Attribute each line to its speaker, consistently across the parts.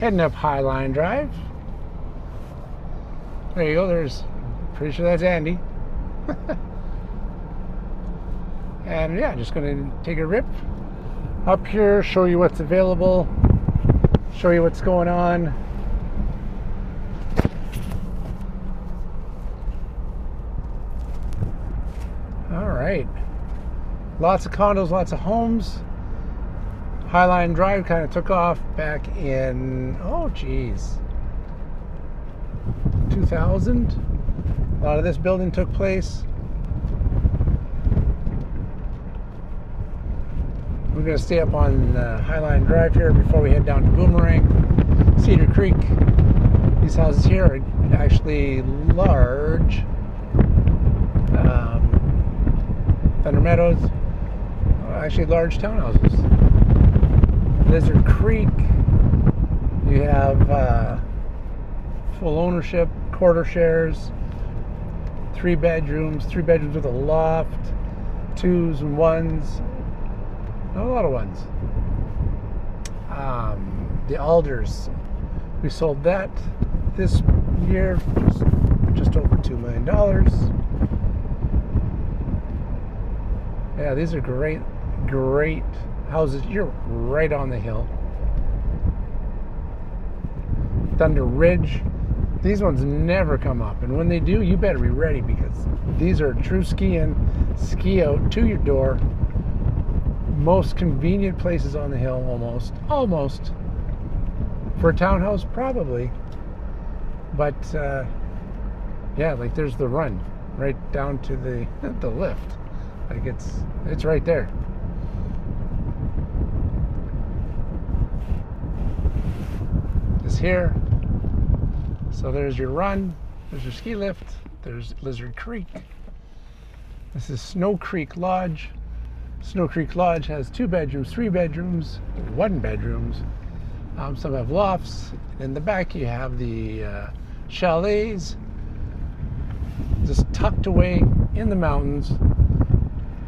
Speaker 1: Heading up Highline Drive. There you go. There's, pretty sure that's Andy. And yeah, just going to take a rip up here, show you what's available, show you what's going on. All right. Lots of condos, lots of homes. Highline Drive kind of took off back in, oh geez, 2000. A lot of this building took place. We're going to stay up on Highline Drive here before we head down to Boomerang, Cedar Creek. These houses here are actually large. Thunder Meadows, actually large townhouses. Lizard Creek, you have full ownership, quarter shares, 3 bedrooms with a loft, 2s and 1s, not a lot of 1s. The Alders, we sold that this year, just over $2 million. Yeah, these are great houses. You're right on the hill. Thunder Ridge. These ones never come up, and when they do, you better be ready, because these are true ski in, ski out to your door. Most convenient places on the hill, almost. For a townhouse, probably. But yeah, like there's the run right down to the lift. Like it's right there. This here. So there's your run. There's your ski lift. There's Lizard Creek. This is Snow Creek Lodge. Snow Creek Lodge has 2 bedrooms, 3 bedrooms, 1 bedrooms. Some have lofts. In the back you have the chalets, just tucked away in the mountains.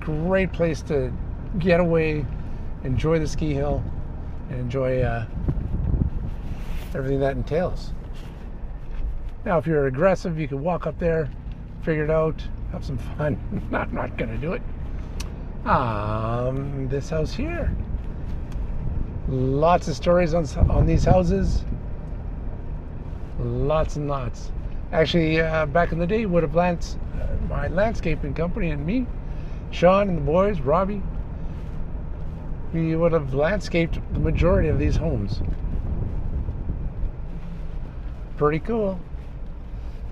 Speaker 1: Great place to get away, enjoy the ski hill, and enjoy everything that entails. Now, if you're aggressive, you can walk up there, figure it out, have some fun. I'm not going to do it. This house here. Lots of stories on these houses. Lots and lots. Actually, back in the day, would have my landscaping company and me, Sean and the boys, Robbie, we would have landscaped the majority of these homes. Pretty cool.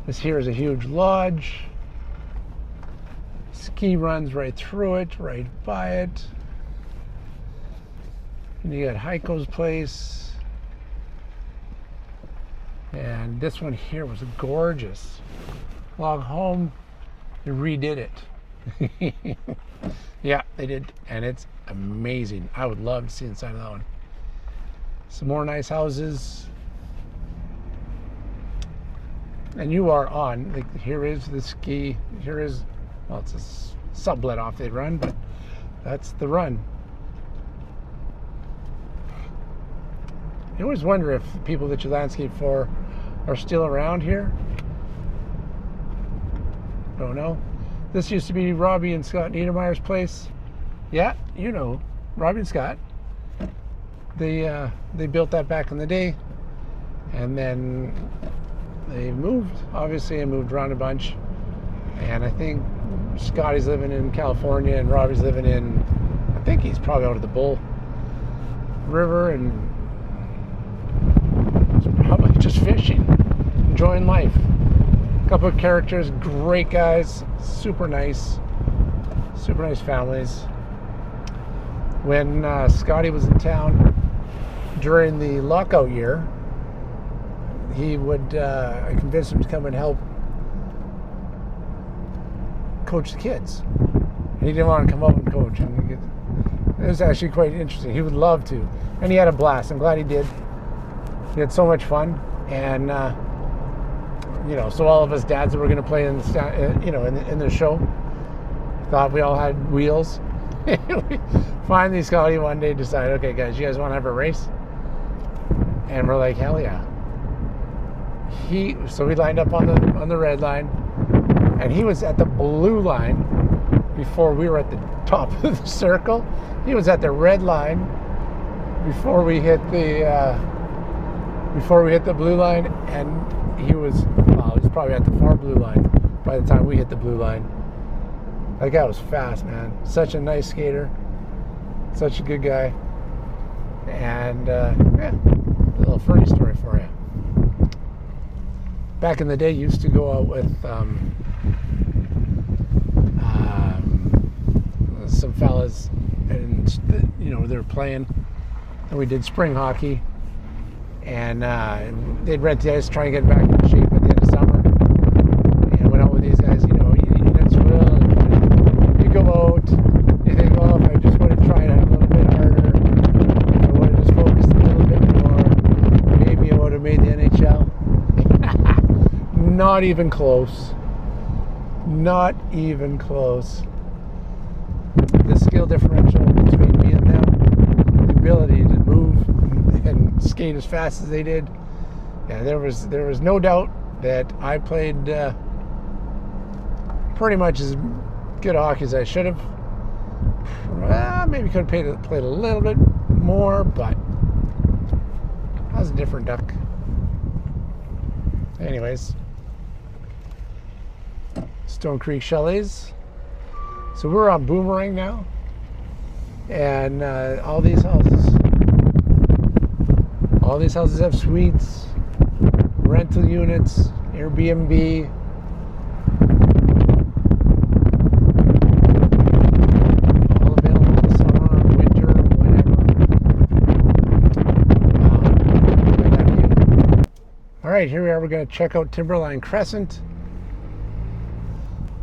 Speaker 1: This here is a huge lodge. Ski runs right through it, right by it. And you got Heiko's place. And this one here was a gorgeous log home. They redid it. Yeah, they did, and it's amazing. I would love to see inside of that one. Some more nice houses. And you are on, like, here is the ski, here is, well, it's a sublet off they run, but that's the run. You always wonder if people that you landscape for are still around here. Don't know. This used to be Robbie and Scott Niedermeyer's place. Yeah, you know, Robbie and Scott. They built that back in the day, and then they moved, obviously, and moved around a bunch. And I think Scotty's living in California, and Robbie's living in, I think he's probably out of the Bull River, and he's probably just fishing, enjoying life. Couple of characters, great guys, super nice families. When Scotty was in town during the lockout year, he would, I convinced him to come and help coach the kids. And he didn't want to come up and coach. And it was actually quite interesting. He would love to. And he had a blast. I'm glad he did. He had so much fun. And, you know, so all of us dads that were going to play in the, you know, in the show thought we all had wheels. Finally, Scotty one day decided, okay, guys, you guys want to have a race? And we're like, hell yeah. So we lined up on the red line, and he was at the blue line before we were at the top of the circle. He was at the red line before we hit the blue line, and he was probably at the far blue line by the time we hit the blue line. That guy was fast, man. Such a nice skater, such a good guy, and yeah, a little Fernie story for you. Back in the day, used to go out with some fellas, and they were playing, and we did spring hockey, and they'd rent the ice, try and get back in shape at the end of summer, and went out with these guys. You go out, you think, oh, if I just would have tried a little bit harder, if I would have just focused a little bit more, maybe I would have made the NHL. Not even close. Not even close. The skill differential between me and them, the ability to move and skate as fast as they did. Yeah, there was no doubt that I played pretty much as good hockey as I should have. Maybe could have played a little bit more, but I was a different duck. Anyways. Stone Creek Chalets. So we're on Boomerang now, and all these houses have suites, rental units, Airbnb. All available in the summer, winter, whenever. All right, here we are. We're going to check out Timberline Crescent.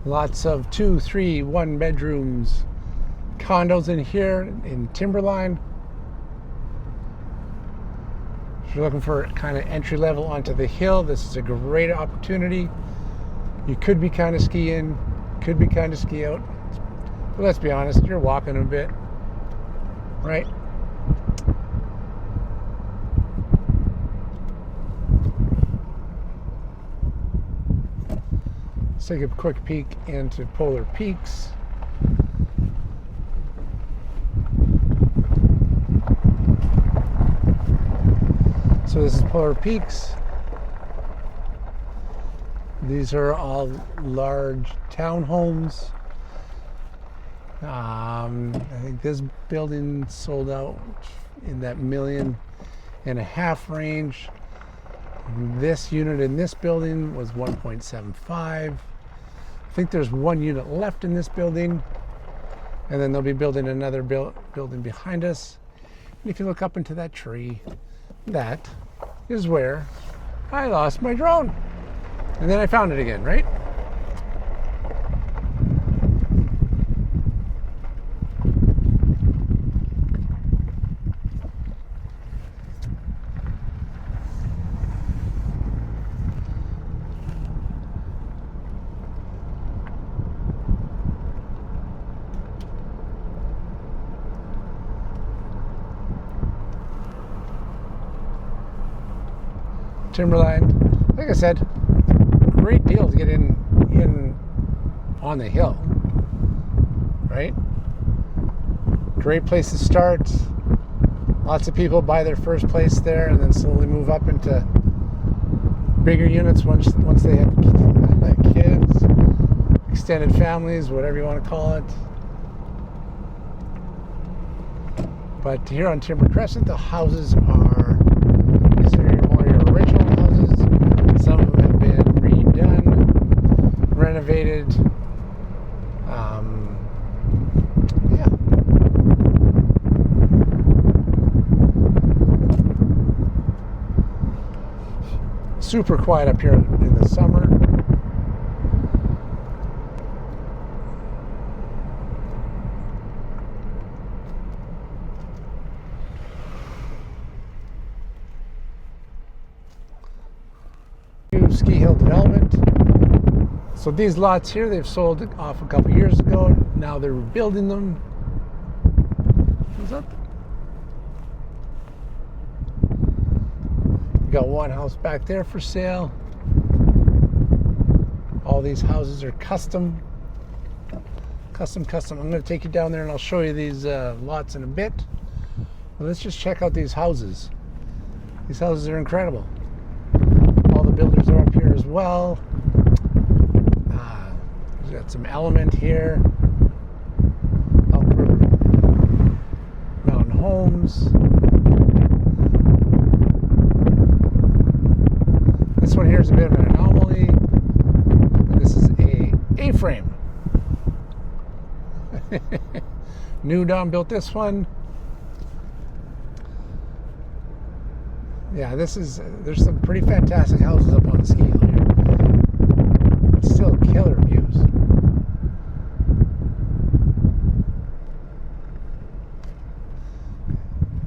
Speaker 1: Lots of 2, 3, 1 bedrooms, condos in here in Timberline. If you're looking for kind of entry level onto the hill, this is a great opportunity. You could be kind of ski in, could be kind of ski out. But let's be honest, you're walking a bit, right? Let's take a quick peek into Polar Peaks. So this is Polar Peaks. These are all large townhomes. I think this building sold out in that $1.5 million range. This unit in this building was 1.75. I think there's one unit left in this building, and then they'll be building another building behind us. And if you look up into that tree, that is where I lost my drone. And then I found it again, right? Timberline, like I said, great deal to get in on the hill, right? Great place to start. Lots of people buy their first place there and then slowly move up into bigger units once they have kids, extended families, whatever you want to call it. But here on Timber Crescent, the houses are original houses. Some of them have been redone, renovated. Yeah. Super quiet up here in the summer. Ski Hill development. So these lots here, they've sold off a couple years ago. Now they're rebuilding them. What's up? got one house back there for sale. All these houses are custom. I'm going to take you down there and I'll show you these lots in a bit. But let's just check out these houses. These houses are incredible. All the builders are up here as well. We've got some element here. Elk River Mountain Homes. This one here is a bit of an anomaly. This is a A-frame. New Dawn built this one. Yeah, there's some pretty fantastic houses up on the ski hill here. But still killer views.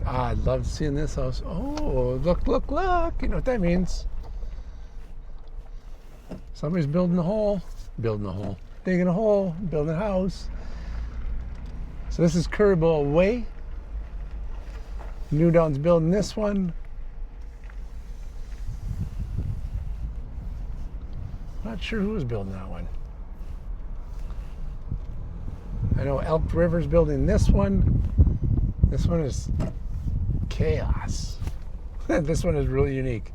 Speaker 1: I'd love seeing this house. Oh, look. You know what that means. Somebody's digging a hole, building a house. So this is Currybull Way. New Dawn's building this one. Not sure who was building that one. I know Elk River's building this one. This one is chaos. This one is really unique.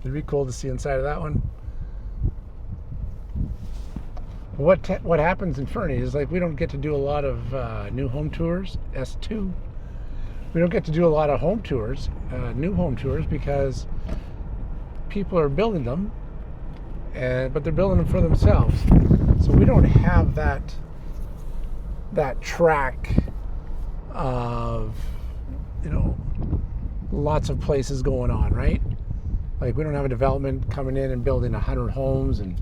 Speaker 1: It'd be cool to see inside of that one. What happens in Fernie is like we don't get to do a lot of new home tours, S2. We don't get to do a lot of home tours, new home tours, because people are building them, but they're building them for themselves. So we don't have that track of, lots of places going on, right? Like we don't have a development coming in and building 100 homes and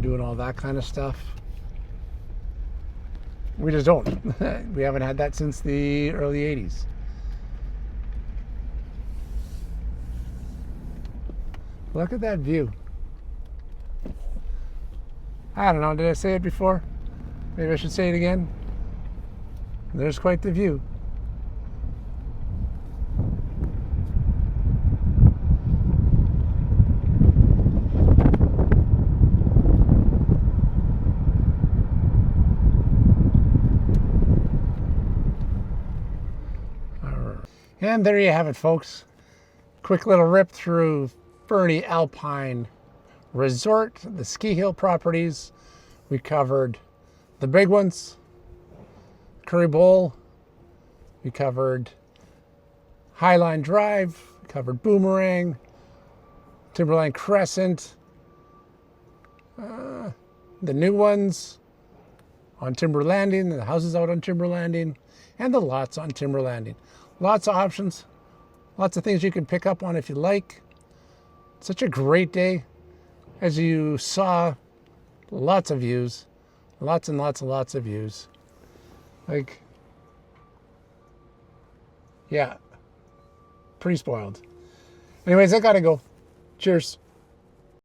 Speaker 1: doing all that kind of stuff. We just don't. We haven't had that since the early 80s. Look at that view. I don't know, did I say it before? Maybe I should say it again. There's quite the view. And there you have it, folks. Quick little rip through Fernie Alpine Resort, the ski hill properties. We covered the big ones, Currybull. We covered Highline Drive. We covered Boomerang, Timberline Crescent. The new ones on Timber Landing, the houses out on Timber Landing, and the lots on Timber Landing. Lots of options, lots of things you can pick up on if you like. Such a great day. As you saw, lots of views, lots and lots and lots of views. Like, yeah, pretty spoiled. Anyways, I gotta go. Cheers.